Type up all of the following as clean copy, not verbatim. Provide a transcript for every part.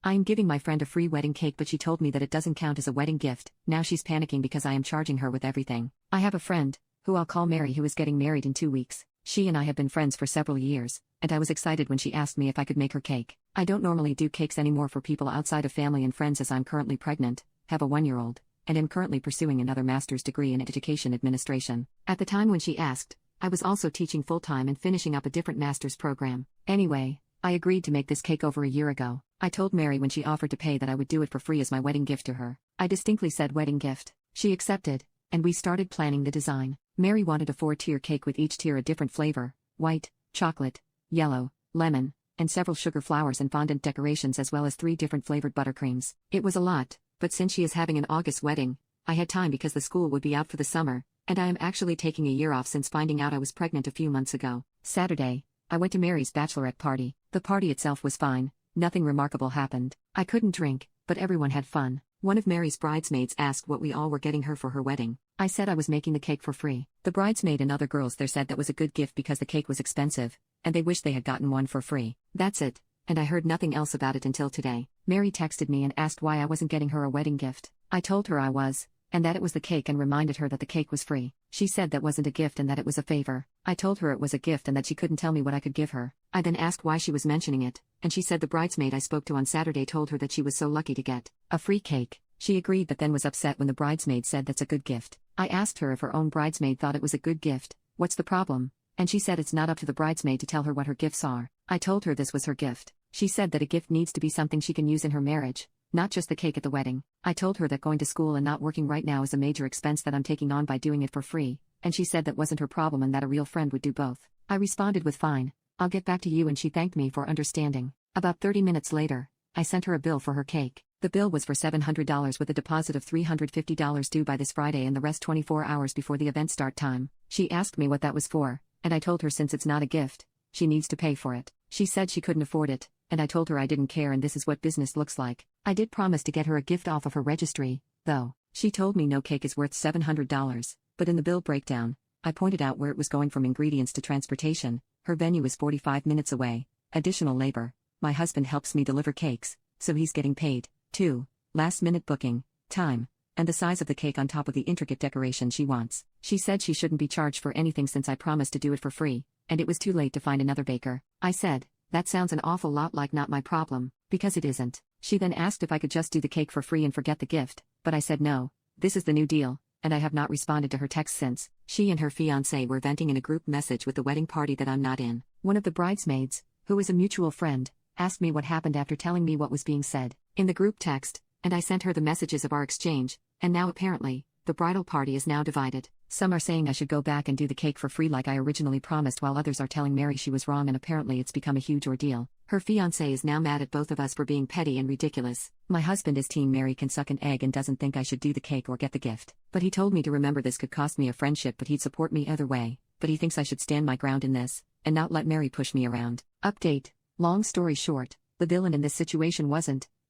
I am giving my friend a free wedding cake, but she told me that it doesn't count as a wedding gift. Now she's panicking because I am charging her with everything. I have a friend, who I'll call Mary, who is getting married in 2 weeks. She and I have been friends for several years, and I was excited when she asked me if I could make her cake. I don't normally do cakes anymore for people outside of family and friends, as I'm currently pregnant, have a 1-year-old, and am currently pursuing another master's degree in education administration. At the time when she asked, I was also teaching full-time and finishing up a different master's program. Anyway, I agreed to make this cake over a year ago. I told Mary when she offered to pay that I would do it for free as my wedding gift to her. I distinctly said wedding gift. She accepted, and we started planning the design. Mary wanted a 4-tier cake with each tier a different flavor: white, chocolate, yellow, lemon, and several sugar flowers and fondant decorations, as well as 3 different flavored buttercreams. It was a lot, but since she is having an August wedding, I had time because the school would be out for the summer, and I am actually taking a year off since finding out I was pregnant a few months ago. Saturday, I went to Mary's bachelorette party. The party itself was fine, nothing remarkable happened. I couldn't drink, but everyone had fun. One of Mary's bridesmaids asked what we all were getting her for her wedding. I said I was making the cake for free. The bridesmaid and other girls there said that was a good gift because the cake was expensive, and they wished they had gotten one for free. That's it, and I heard nothing else about it until today. Mary texted me and asked why I wasn't getting her a wedding gift. I told her I was, and that it was the cake, and reminded her that the cake was free. She said that wasn't a gift and that it was a favor. I told her it was a gift and that she couldn't tell me what I could give her. I then asked why she was mentioning it, and she said the bridesmaid I spoke to on Saturday told her that she was so lucky to get a free cake. She agreed but then was upset when the bridesmaid said that's a good gift. I asked her if her own bridesmaid thought it was a good gift. What's the problem? And she said it's not up to the bridesmaid to tell her what her gifts are. I told her this was her gift. She said that a gift needs to be something she can use in her marriage, not just the cake at the wedding. I told her that going to school and not working right now is a major expense that I'm taking on by doing it for free, and she said that wasn't her problem and that a real friend would do both. I responded with fine, I'll get back to you, and she thanked me for understanding. About 30 minutes later, I sent her a bill for her cake. The bill was for $700 with a deposit of $350 due by this Friday and the rest 24 hours before the event start time. She asked me what that was for, and I told her since it's not a gift, she needs to pay for it. She said she couldn't afford it, and I told her I didn't care and this is what business looks like. I did promise to get her a gift off of her registry, though. She told me no cake is worth $700, but in the bill breakdown, I pointed out where it was going from ingredients to transportation. Her venue is 45 minutes away, additional labor. My husband helps me deliver cakes, so he's getting paid. 2. Last-minute booking, time, and the size of the cake on top of the intricate decoration she wants. She said she shouldn't be charged for anything since I promised to do it for free, and it was too late to find another baker. I said, that sounds an awful lot like not my problem, because it isn't. She then asked if I could just do the cake for free and forget the gift, but I said no, this is the new deal, and I have not responded to her text since. She and her fiancé were venting in a group message with the wedding party that I'm not in. One of the bridesmaids, who is a mutual friend, asked me what happened after telling me what was being said in the group text, and I sent her the messages of our exchange, and now apparently, the bridal party is now divided. Some are saying I should go back and do the cake for free like I originally promised, while others are telling Mary she was wrong, and apparently it's become a huge ordeal. Her fiancé is now mad at both of us for being petty and ridiculous. My husband is team Mary can suck an egg and doesn't think I should do the cake or get the gift. But he told me to remember this could cost me a friendship, but he'd support me either way. But he thinks I should stand my ground in this, and not let Mary push me around. Update. Long story short, the villain in this situation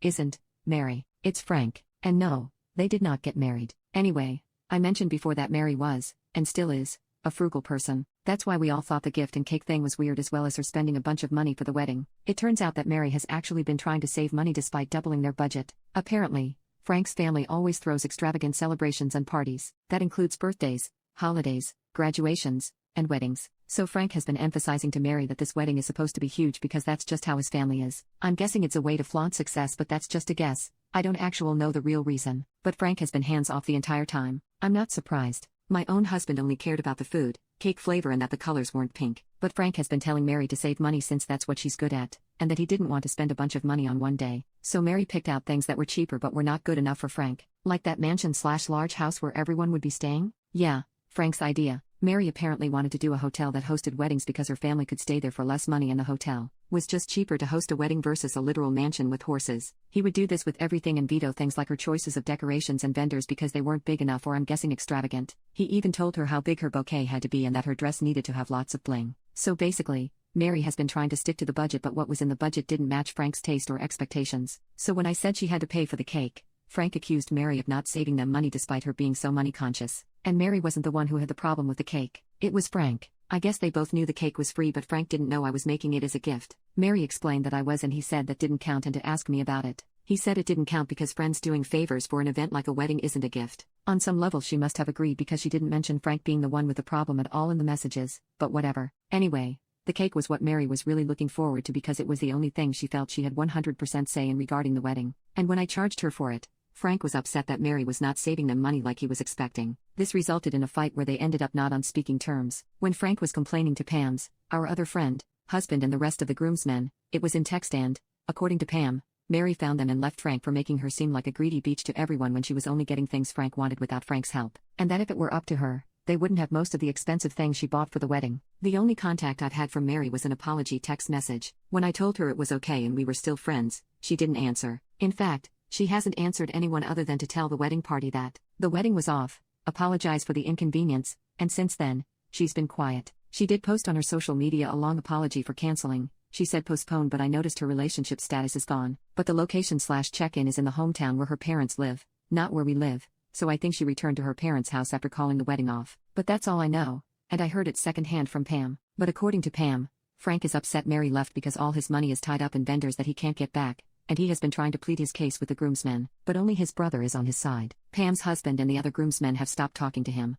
isn't Mary. It's Frank. And no, they did not get married. Anyway, I mentioned before that Mary was, and still is, a frugal person. That's why we all thought the gift and cake thing was weird, as well as her spending a bunch of money for the wedding. It turns out that Mary has actually been trying to save money despite doubling their budget. Apparently, Frank's family always throws extravagant celebrations and parties. That includes birthdays, holidays, graduations, and weddings. So Frank has been emphasizing to Mary that this wedding is supposed to be huge because that's just how his family is. I'm guessing it's a way to flaunt success, but that's just a guess. I don't actually know the real reason. But Frank has been hands off the entire time. I'm not surprised. My own husband only cared about the food, cake flavor, and that the colors weren't pink. But Frank has been telling Mary to save money since that's what she's good at, and that he didn't want to spend a bunch of money on one day. So Mary picked out things that were cheaper but were not good enough for Frank. Like that mansion/large house where everyone would be staying? Yeah, Frank's idea. Mary apparently wanted to do a hotel that hosted weddings because her family could stay there for less money, and the hotel was just cheaper to host a wedding versus a literal mansion with horses. He would do this with everything and veto things like her choices of decorations and vendors because they weren't big enough, or I'm guessing extravagant. He even told her how big her bouquet had to be and that her dress needed to have lots of bling. So basically, Mary has been trying to stick to the budget, but what was in the budget didn't match Frank's taste or expectations. So when I said she had to pay for the cake, Frank accused Mary of not saving them money despite her being so money conscious. And Mary wasn't the one who had the problem with the cake. It was Frank. I guess they both knew the cake was free, but Frank didn't know I was making it as a gift. Mary explained that I was, and he said that didn't count and to ask me about it. He said it didn't count because friends doing favors for an event like a wedding isn't a gift. On some level she must have agreed because she didn't mention Frank being the one with the problem at all in the messages, but whatever. Anyway, the cake was what Mary was really looking forward to because it was the only thing she felt she had 100% say in regarding the wedding. And when I charged her for it, Frank was upset that Mary was not saving them money like he was expecting. This resulted in a fight where they ended up not on speaking terms. When Frank was complaining to Pam's, our other friend, husband and the rest of the groomsmen, it was in text and, according to Pam, Mary found them and left Frank for making her seem like a greedy bitch to everyone when she was only getting things Frank wanted without Frank's help. And that if it were up to her, they wouldn't have most of the expensive things she bought for the wedding. The only contact I've had from Mary was an apology text message. When I told her it was okay and we were still friends, she didn't answer. In fact, she hasn't answered anyone other than to tell the wedding party that the wedding was off, apologize for the inconvenience, and since then, she's been quiet. She did post on her social media a long apology for canceling. She said postponed, but I noticed her relationship status is gone. But the location/check-in is in the hometown where her parents live, not where we live, so I think she returned to her parents' house after calling the wedding off. But that's all I know, and I heard it secondhand from Pam. But according to Pam, Frank is upset Mary left because all his money is tied up in vendors that he can't get back, and he has been trying to plead his case with the groomsmen, but only his brother is on his side. Pam's husband and the other groomsmen have stopped talking to him.